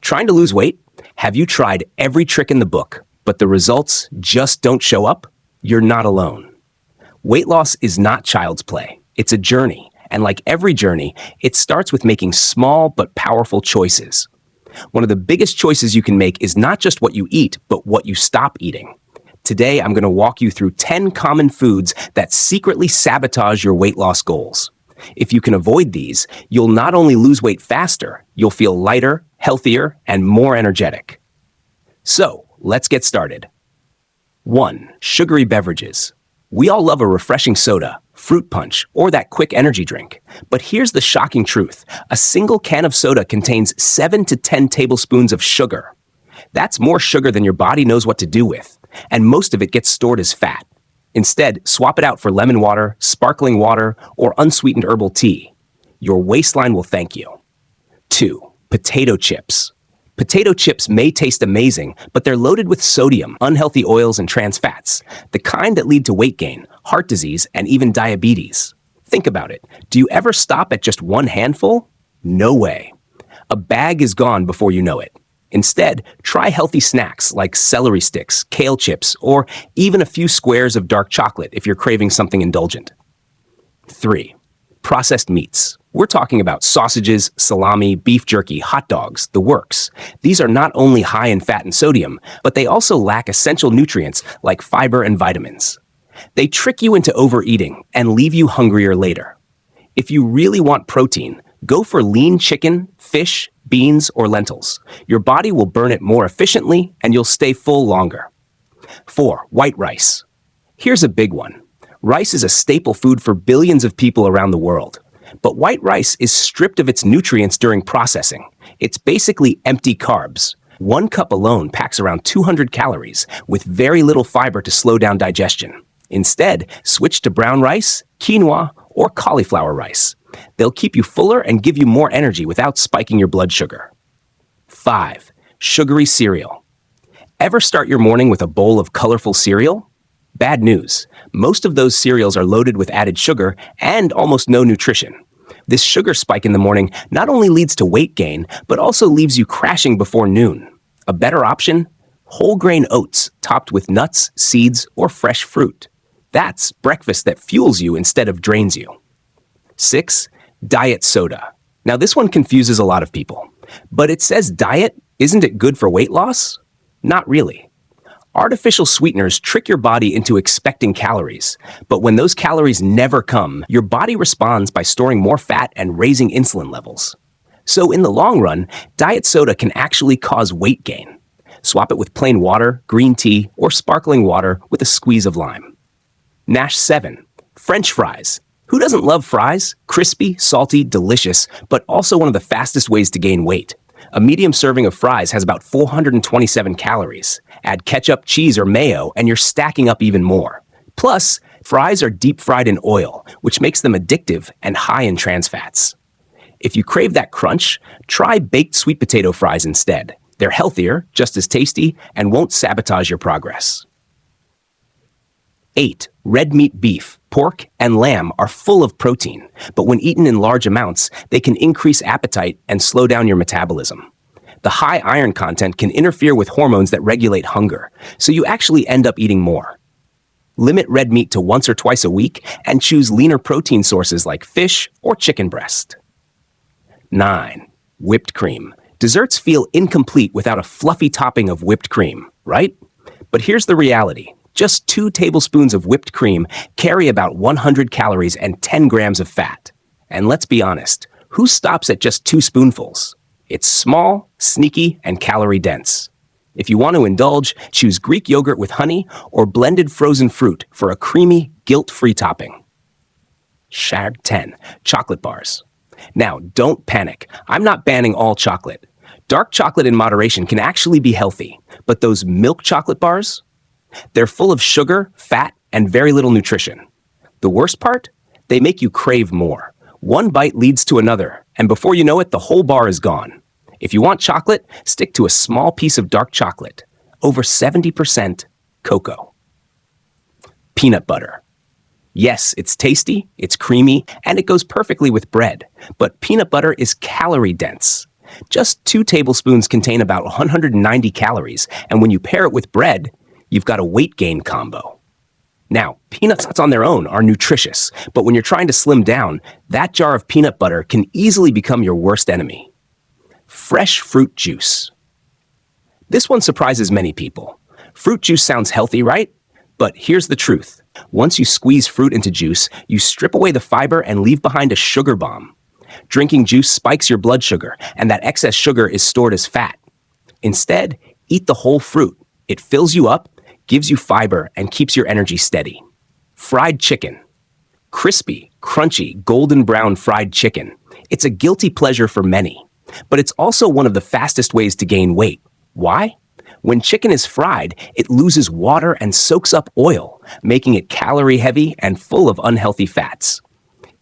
Trying to lose weight? Have you tried every trick in the book, but the results just don't show up? You're not alone. Weight loss is not child's play. It's a journey, and like every journey, it starts with making small but powerful choices. One of the biggest choices you can make is not just what you eat, but what you stop eating. Today, I'm going to walk you through 10 common foods that secretly sabotage your weight loss goals. If you can avoid these, you'll not only lose weight faster, you'll feel lighter, healthier, and more energetic. So, let's get started. 1. Sugary beverages. We all love a refreshing soda, fruit punch, or that quick energy drink. But here's the shocking truth. A single can of soda contains 7 to 10 tablespoons of sugar. That's more sugar than your body knows what to do with, and most of it gets stored as fat. Instead, swap it out for lemon water, sparkling water, or unsweetened herbal tea. Your waistline will thank you. 2. Potato chips. Potato chips may taste amazing, but they're loaded with sodium, unhealthy oils, and trans fats, the kind that lead to weight gain, heart disease, and even diabetes. Think about it. Do you ever stop at just one handful? No way. A bag is gone before you know it. Instead, try healthy snacks like celery sticks, kale chips, or even a few squares of dark chocolate if you're craving something indulgent. 3. Processed meats. We're talking about sausages, salami, beef jerky, hot dogs, the works. These are not only high in fat and sodium, but they also lack essential nutrients like fiber and vitamins. They trick you into overeating and leave you hungrier later. If you really want protein, go for lean chicken, fish, beans, or lentils. Your body will burn it more efficiently and you'll stay full longer. 4. White rice. Here's a big one. Rice is a staple food for billions of people around the world. But white rice is stripped of its nutrients during processing. It's basically empty carbs. 1 cup alone packs around 200 calories with very little fiber to slow down digestion. Instead, switch to brown rice, quinoa, or cauliflower rice. They'll keep you fuller and give you more energy without spiking your blood sugar. 5. Sugary cereal. Ever start your morning with a bowl of colorful cereal? Bad news. Most of those cereals are loaded with added sugar and almost no nutrition. This sugar spike in the morning not only leads to weight gain, but also leaves you crashing before noon. A better option? Whole grain oats topped with nuts, seeds, or fresh fruit. That's breakfast that fuels you instead of drains you. 6. Diet soda. Now this one confuses a lot of people. But it says diet, isn't it good for weight loss? Not really. Artificial sweeteners trick your body into expecting calories. But when those calories never come, your body responds by storing more fat and raising insulin levels. So in the long run, diet soda can actually cause weight gain. Swap it with plain water, green tea, or sparkling water with a squeeze of lime. Nash 7. French fries. Who doesn't love fries? Crispy, salty, delicious, but also one of the fastest ways to gain weight. A medium serving of fries has about 427 calories. Add ketchup, cheese, or mayo, and you're stacking up even more. Plus, fries are deep fried in oil, which makes them addictive and high in trans fats. If you crave that crunch, try baked sweet potato fries instead. They're healthier, just as tasty, and won't sabotage your progress. 8. Red meat beef, pork, and lamb are full of protein, but when eaten in large amounts, they can increase appetite and slow down your metabolism. The high iron content can interfere with hormones that regulate hunger, so you actually end up eating more. Limit red meat to once or twice a week and choose leaner protein sources like fish or chicken breast. 9. Whipped cream. Desserts feel incomplete without a fluffy topping of whipped cream, right? But here's the reality. Just 2 tablespoons of whipped cream carry about 100 calories and 10 grams of fat. And let's be honest, who stops at just 2 spoonfuls? It's small, sneaky, and calorie-dense. If you want to indulge, choose Greek yogurt with honey or blended frozen fruit for a creamy, guilt-free topping. 10. Chocolate bars. Now, don't panic. I'm not banning all chocolate. Dark chocolate in moderation can actually be healthy, but those milk chocolate bars? They're full of sugar, fat, and very little nutrition. The worst part? They make you crave more. One bite leads to another, and before you know it, the whole bar is gone. If you want chocolate, stick to a small piece of dark chocolate, over 70% cocoa. Peanut butter. Yes, it's tasty, it's creamy, and it goes perfectly with bread, but peanut butter is calorie dense. Just 2 tablespoons contain about 190 calories, and when you pair it with bread, you've got a weight gain combo. Now, peanuts on their own are nutritious, but when you're trying to slim down, that jar of peanut butter can easily become your worst enemy. Fresh fruit juice. This one surprises many people. Fruit juice sounds healthy, right? But here's the truth. Once you squeeze fruit into juice, you strip away the fiber and leave behind a sugar bomb. Drinking juice spikes your blood sugar, and that excess sugar is stored as fat. Instead, eat the whole fruit. It fills you up, gives you fiber, and keeps your energy steady. Fried chicken. Crispy, crunchy, golden brown fried chicken. It's a guilty pleasure for many, but it's also one of the fastest ways to gain weight. Why? When chicken is fried, it loses water and soaks up oil, making it calorie heavy and full of unhealthy fats.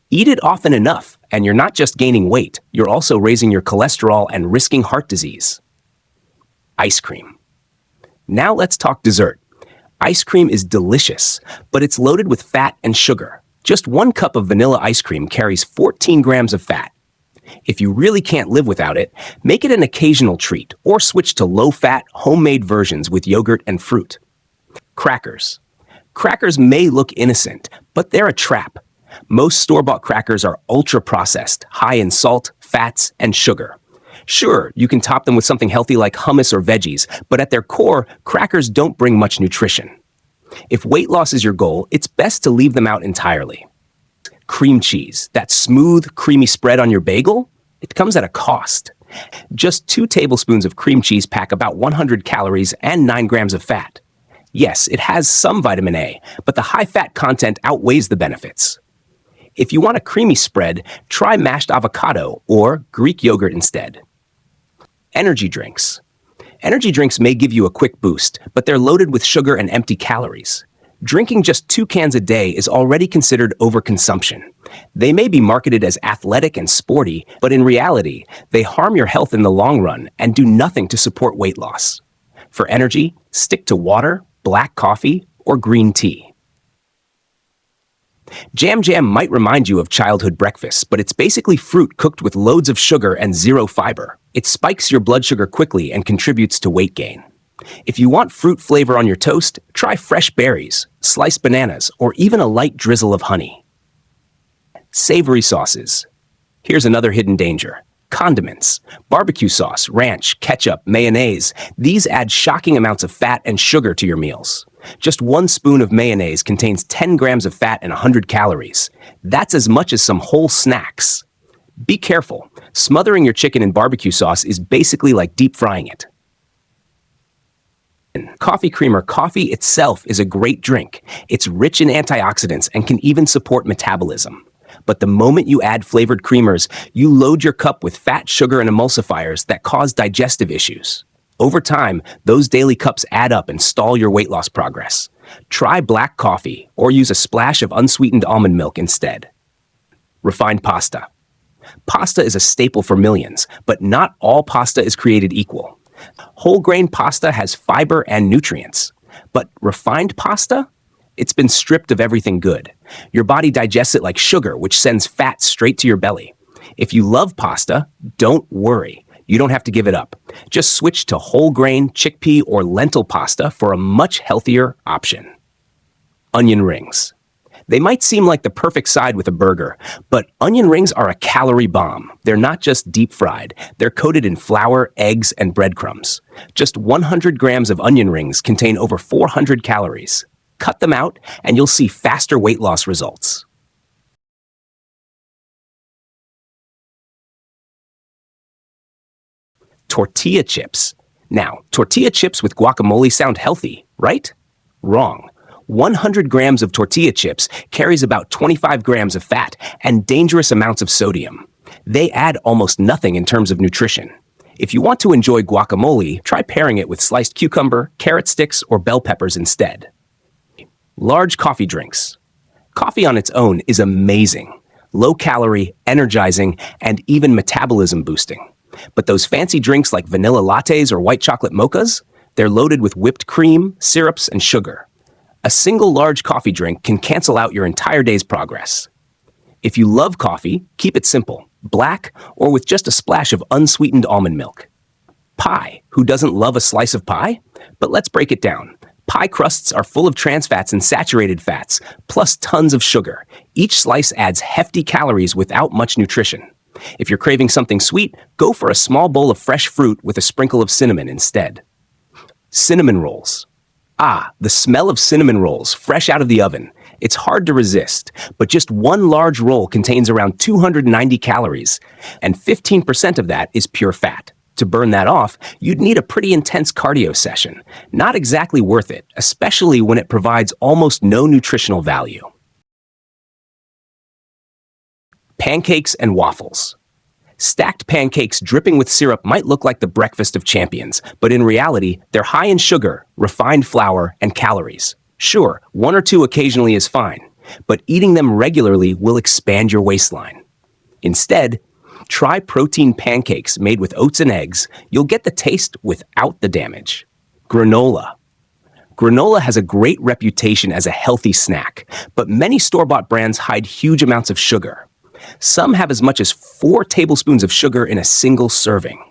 Eat it often enough, and you're not just gaining weight, you're also raising your cholesterol and risking heart disease. Ice cream. Now let's talk dessert. Ice cream is delicious, but it's loaded with fat and sugar. Just 1 cup of vanilla ice cream carries 14 grams of fat. If you really can't live without it, make it an occasional treat or switch to low-fat, homemade versions with yogurt and fruit. Crackers. Crackers may look innocent, but they're a trap. Most store-bought crackers are ultra-processed, high in salt, fats, and sugar. Sure, you can top them with something healthy like hummus or veggies, but at their core, crackers don't bring much nutrition. If weight loss is your goal, it's best to leave them out entirely. Cream cheese, that smooth, creamy spread on your bagel, it comes at a cost. Just 2 tablespoons of cream cheese pack about 100 calories and 9 grams of fat. Yes, it has some vitamin A, but the high fat content outweighs the benefits. If you want a creamy spread, try mashed avocado or Greek yogurt instead. Energy drinks. Energy drinks may give you a quick boost, but they're loaded with sugar and empty calories. Drinking just 2 cans a day is already considered overconsumption. They may be marketed as athletic and sporty, but in reality, they harm your health in the long run and do nothing to support weight loss. For energy, stick to water, black coffee, or green tea. Jam Jam might remind you of childhood breakfast, but it's basically fruit cooked with loads of sugar and zero fiber. It spikes your blood sugar quickly and contributes to weight gain. If you want fruit flavor on your toast, try fresh berries, sliced bananas, or even a light drizzle of honey. Savory sauces. Here's another hidden danger. Condiments. Barbecue sauce, ranch, ketchup, mayonnaise. These add shocking amounts of fat and sugar to your meals. Just 1 spoon of mayonnaise contains 10 grams of fat and 100 calories. That's as much as some whole snacks. Be careful. Smothering your chicken in barbecue sauce is basically like deep frying it. Coffee creamer. Coffee itself is a great drink. It's rich in antioxidants and can even support metabolism. But the moment you add flavored creamers, you load your cup with fat, sugar, and emulsifiers that cause digestive issues. Over time, those daily cups add up and stall your weight loss progress. Try black coffee or use a splash of unsweetened almond milk instead. Refined pasta. Pasta is a staple for millions, but not all pasta is created equal. Whole grain pasta has fiber and nutrients, but refined pasta? It's been stripped of everything good. Your body digests it like sugar, which sends fat straight to your belly. If you love pasta, don't worry. You don't have to give it up. Just switch to whole grain, chickpea, or lentil pasta for a much healthier option. Onion rings. They might seem like the perfect side with a burger, but onion rings are a calorie bomb. They're not just deep fried. They're coated in flour, eggs, and breadcrumbs. Just 100 grams of onion rings contain over 400 calories. Cut them out, and you'll see faster weight loss results. Tortilla chips. Now, tortilla chips with guacamole sound healthy, right? Wrong. 100 grams of tortilla chips carries about 25 grams of fat and dangerous amounts of sodium. They add almost nothing in terms of nutrition. If you want to enjoy guacamole, try pairing it with sliced cucumber, carrot sticks, or bell peppers instead. Large coffee drinks. Coffee on its own is amazing. Low-calorie, energizing, and even metabolism boosting. But those fancy drinks like vanilla lattes or white chocolate mochas, they're loaded with whipped cream, syrups, and sugar. A single large coffee drink can cancel out your entire day's progress. If you love coffee, keep it simple. black, or with just a splash of unsweetened almond milk. Pie. Who doesn't love a slice of pie? But let's break it down. Pie crusts are full of trans fats and saturated fats, plus tons of sugar. Each slice adds hefty calories without much nutrition. If you're craving something sweet, go for a small bowl of fresh fruit with a sprinkle of cinnamon instead. Cinnamon rolls. Ah, the smell of cinnamon rolls fresh out of the oven. It's hard to resist, but just one large roll contains around 290 calories, and 15% of that is pure fat. To burn that off, you'd need a pretty intense cardio session. Not exactly worth it, especially when it provides almost no nutritional value. Pancakes and waffles. Stacked pancakes dripping with syrup might look like the breakfast of champions, but in reality, they're high in sugar, refined flour, and calories. Sure, one or two occasionally is fine, but eating them regularly will expand your waistline. Instead, try protein pancakes made with oats and eggs. You'll get the taste without the damage. Granola. Granola has a great reputation as a healthy snack, but many store-bought brands hide huge amounts of sugar. Some have as much as 4 tablespoons of sugar in a single serving.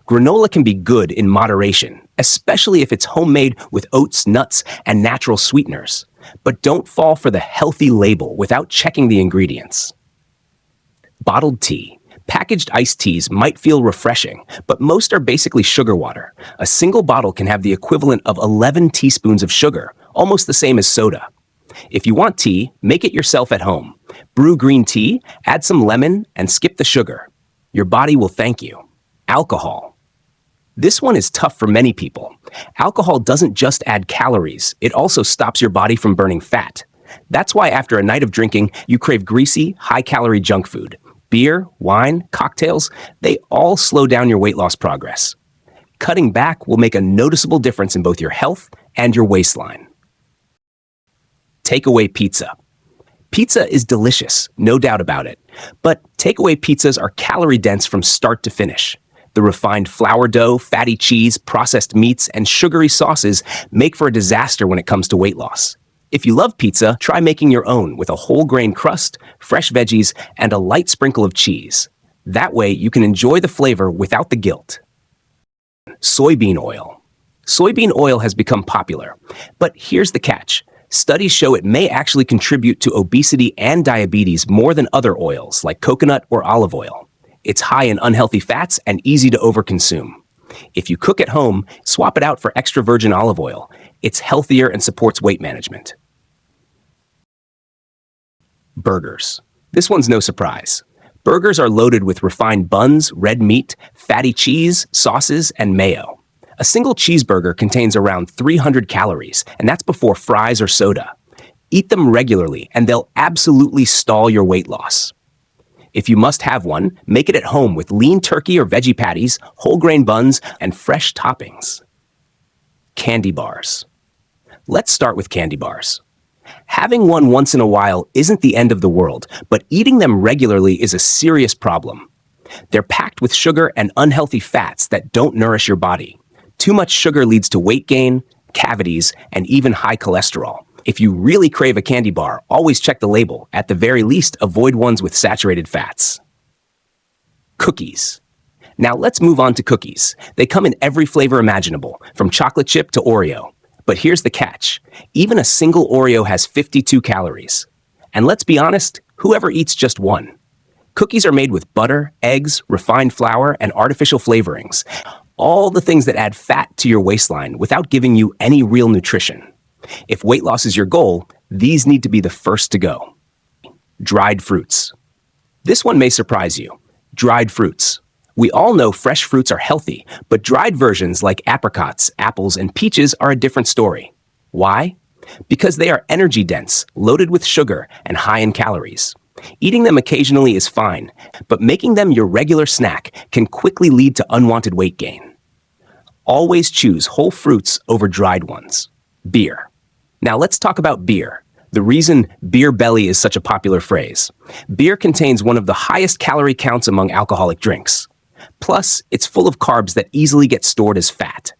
Granola can be good in moderation, especially if it's homemade with oats, nuts, and natural sweeteners. But don't fall for the healthy label without checking the ingredients. Bottled tea. Packaged iced teas might feel refreshing, but most are basically sugar water. A single bottle can have the equivalent of 11 teaspoons of sugar, almost the same as soda. If you want tea, make it yourself at home. Brew green tea, add some lemon, and skip the sugar. Your body will thank you. Alcohol. This one is tough for many people. Alcohol doesn't just add calories, it also stops your body from burning fat. That's why after a night of drinking, you crave greasy, high-calorie junk food. Beer, wine, cocktails, they all slow down your weight loss progress. Cutting back will make a noticeable difference in both your health and your waistline. Takeaway pizza. Pizza is delicious, no doubt about it. But takeaway pizzas are calorie-dense from start to finish. The refined flour dough, fatty cheese, processed meats, and sugary sauces make for a disaster when it comes to weight loss. If you love pizza, try making your own with a whole grain crust, fresh veggies, and a light sprinkle of cheese. That way, you can enjoy the flavor without the guilt. Soybean oil. Soybean oil has become popular, but here's the catch. Studies show it may actually contribute to obesity and diabetes more than other oils like coconut or olive oil. It's high in unhealthy fats and easy to overconsume. If you cook at home, swap it out for extra virgin olive oil. It's healthier and supports weight management. Burgers. This one's no surprise. Burgers are loaded with refined buns, red meat, fatty cheese, sauces, and mayo. A single cheeseburger contains around 300 calories, and that's before fries or soda. Eat them regularly, and they'll absolutely stall your weight loss. If you must have one, make it at home with lean turkey or veggie patties, whole grain buns, and fresh toppings. Candy bars. Let's start with candy bars. Having one once in a while isn't the end of the world, but eating them regularly is a serious problem. They're packed with sugar and unhealthy fats that don't nourish your body. Too much sugar leads to weight gain, cavities, and even high cholesterol. If you really crave a candy bar, always check the label. At the very least, avoid ones with saturated fats. Cookies. Now let's move on to cookies. They come in every flavor imaginable, from chocolate chip to Oreo. But here's the catch. Even a single Oreo has 52 calories. And let's be honest, whoever eats just one? Cookies are made with butter, eggs, refined flour, and artificial flavorings. All the things that add fat to your waistline without giving you any real nutrition. If weight loss is your goal, these need to be the first to go. Dried fruits. This one may surprise you. Dried fruits. We all know fresh fruits are healthy, but dried versions like apricots, apples, and peaches are a different story. Why? Because they are energy dense, loaded with sugar, and high in calories. Eating them occasionally is fine, but making them your regular snack can quickly lead to unwanted weight gain. Always choose whole fruits over dried ones. Beer. Now let's talk about beer. The reason beer belly is such a popular phrase. Beer contains one of the highest calorie counts among alcoholic drinks. Plus, it's full of carbs that easily get stored as fat.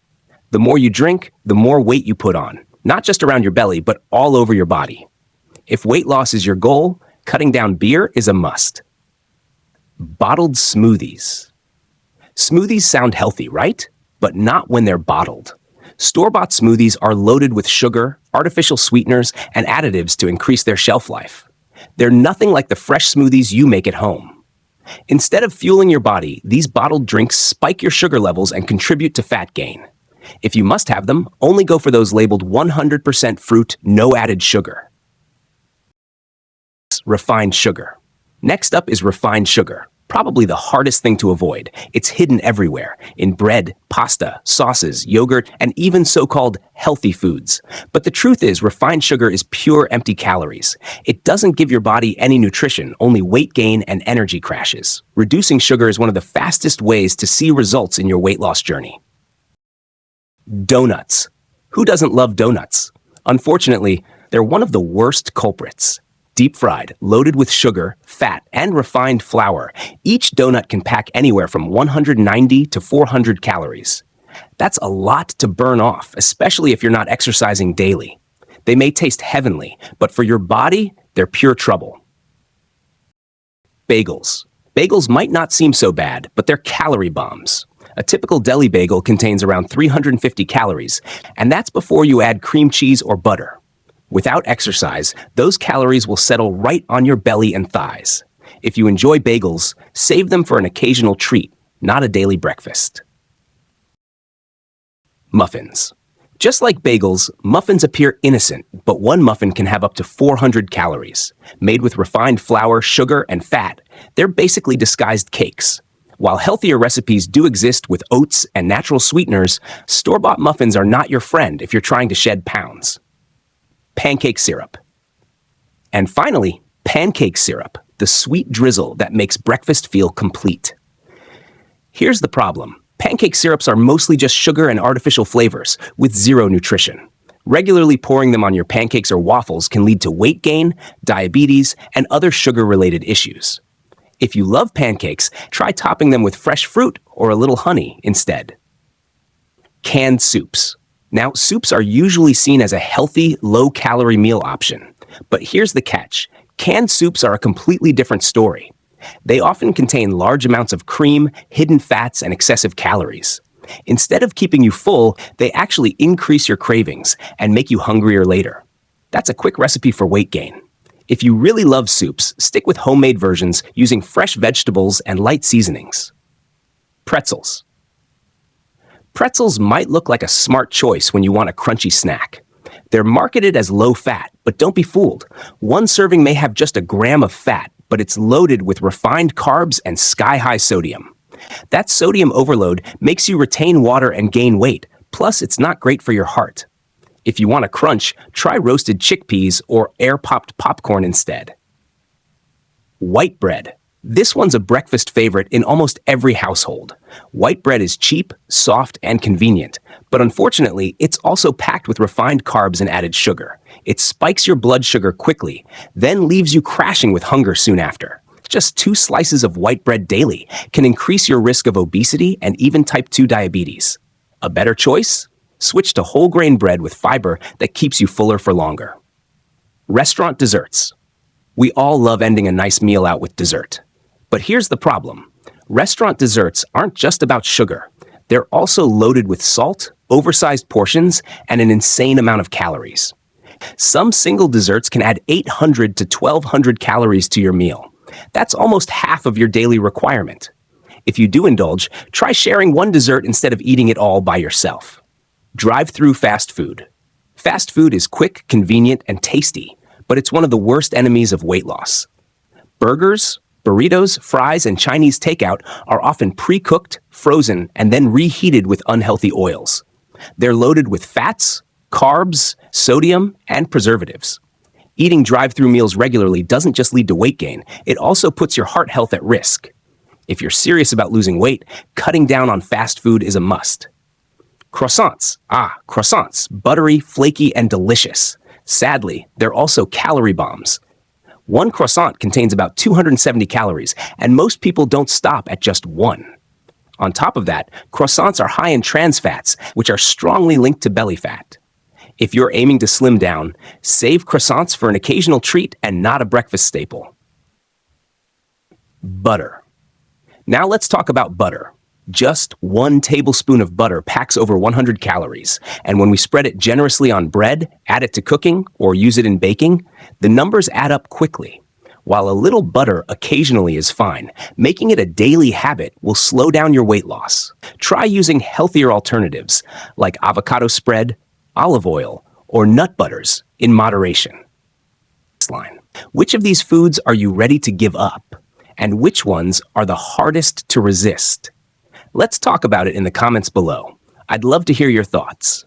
The more you drink, the more weight you put on, not just around your belly, but all over your body. If weight loss is your goal, cutting down beer is a must. Bottled smoothies. Smoothies sound healthy, right? But not when they're bottled. Store-bought smoothies are loaded with sugar, artificial sweeteners, and additives to increase their shelf life. They're nothing like the fresh smoothies you make at home. Instead of fueling your body, these bottled drinks spike your sugar levels and contribute to fat gain. If you must have them, only go for those labeled 100% fruit, no added sugar. Refined sugar. Next up is refined sugar. Probably the hardest thing to avoid. It's hidden everywhere, in bread, pasta, sauces, yogurt, and even so-called healthy foods. But the truth is, refined sugar is pure empty calories. It doesn't give your body any nutrition, only weight gain and energy crashes. Reducing sugar is one of the fastest ways to see results in your weight loss journey. Donuts. Who doesn't love donuts? Unfortunately, they're one of the worst culprits. Deep fried, loaded with sugar, fat, and refined flour, each donut can pack anywhere from 190 to 400 calories. That's a lot to burn off, especially if you're not exercising daily. They may taste heavenly, but for your body, they're pure trouble. Bagels. Bagels might not seem so bad, but they're calorie bombs. A typical deli bagel contains around 350 calories, and that's before you add cream cheese or butter. Without exercise, those calories will settle right on your belly and thighs. If you enjoy bagels, save them for an occasional treat, not a daily breakfast. Muffins. Just like bagels, muffins appear innocent, but one muffin can have up to 400 calories. Made with refined flour, sugar, and fat, they're basically disguised cakes. While healthier recipes do exist with oats and natural sweeteners, store-bought muffins are not your friend if you're trying to shed pounds. Pancake syrup. And finally, pancake syrup, the sweet drizzle that makes breakfast feel complete. Here's the problem. Pancake syrups are mostly just sugar and artificial flavors, with zero nutrition. Regularly pouring them on your pancakes or waffles can lead to weight gain, diabetes, and other sugar-related issues. If you love pancakes, try topping them with fresh fruit or a little honey instead. Canned soups. Now, soups are usually seen as a healthy, low-calorie meal option. But here's the catch. Canned soups are a completely different story. They often contain large amounts of cream, hidden fats, and excessive calories. Instead of keeping you full, they actually increase your cravings and make you hungrier later. That's a quick recipe for weight gain. If you really love soups, stick with homemade versions using fresh vegetables and light seasonings. Pretzels. Pretzels might look like a smart choice when you want a crunchy snack. They're marketed as low-fat, but don't be fooled. One serving may have just a gram of fat, but it's loaded with refined carbs and sky-high sodium. That sodium overload makes you retain water and gain weight, plus it's not great for your heart. If you want a crunch, try roasted chickpeas or air-popped popcorn instead. White bread. This one's a breakfast favorite in almost every household. White bread is cheap, soft, and convenient, but unfortunately, it's also packed with refined carbs and added sugar. It spikes your blood sugar quickly, then leaves you crashing with hunger soon after. Just 2 slices of white bread daily can increase your risk of obesity and even type 2 diabetes. A better choice? Switch to whole grain bread with fiber that keeps you fuller for longer. Restaurant desserts. We all love ending a nice meal out with dessert. But here's the problem. Restaurant desserts aren't just about sugar. They're also loaded with salt, oversized portions, and an insane amount of calories. Some single desserts can add 800 to 1,200 calories to your meal. That's almost half of your daily requirement. If you do indulge, try sharing one dessert instead of eating it all by yourself. Drive-through fast food. Fast food is quick, convenient, and tasty, but it's one of the worst enemies of weight loss. Burgers, burritos, fries, and Chinese takeout are often pre-cooked, frozen, and then reheated with unhealthy oils. They're loaded with fats, carbs, sodium, and preservatives. Eating drive-through meals regularly doesn't just lead to weight gain, it also puts your heart health at risk. If you're serious about losing weight, cutting down on fast food is a must. Croissants. Croissants. Buttery, flaky, and delicious. Sadly, they're also calorie bombs. One croissant contains about 270 calories, and most people don't stop at just one. On top of that, croissants are high in trans fats, which are strongly linked to belly fat. If you're aiming to slim down, save croissants for an occasional treat and not a breakfast staple. Butter. Now let's talk about butter. Just 1 tablespoon of butter packs over 100 calories, and when we spread it generously on bread, add it to cooking, or use it in baking, the numbers add up quickly. While a little butter occasionally is fine, making it a daily habit will slow down your weight loss. Try using healthier alternatives like avocado spread, olive oil, or nut butters in moderation. Which of these foods are you ready to give up? And which ones are the hardest to resist? Let's talk about it in the comments below. I'd love to hear your thoughts.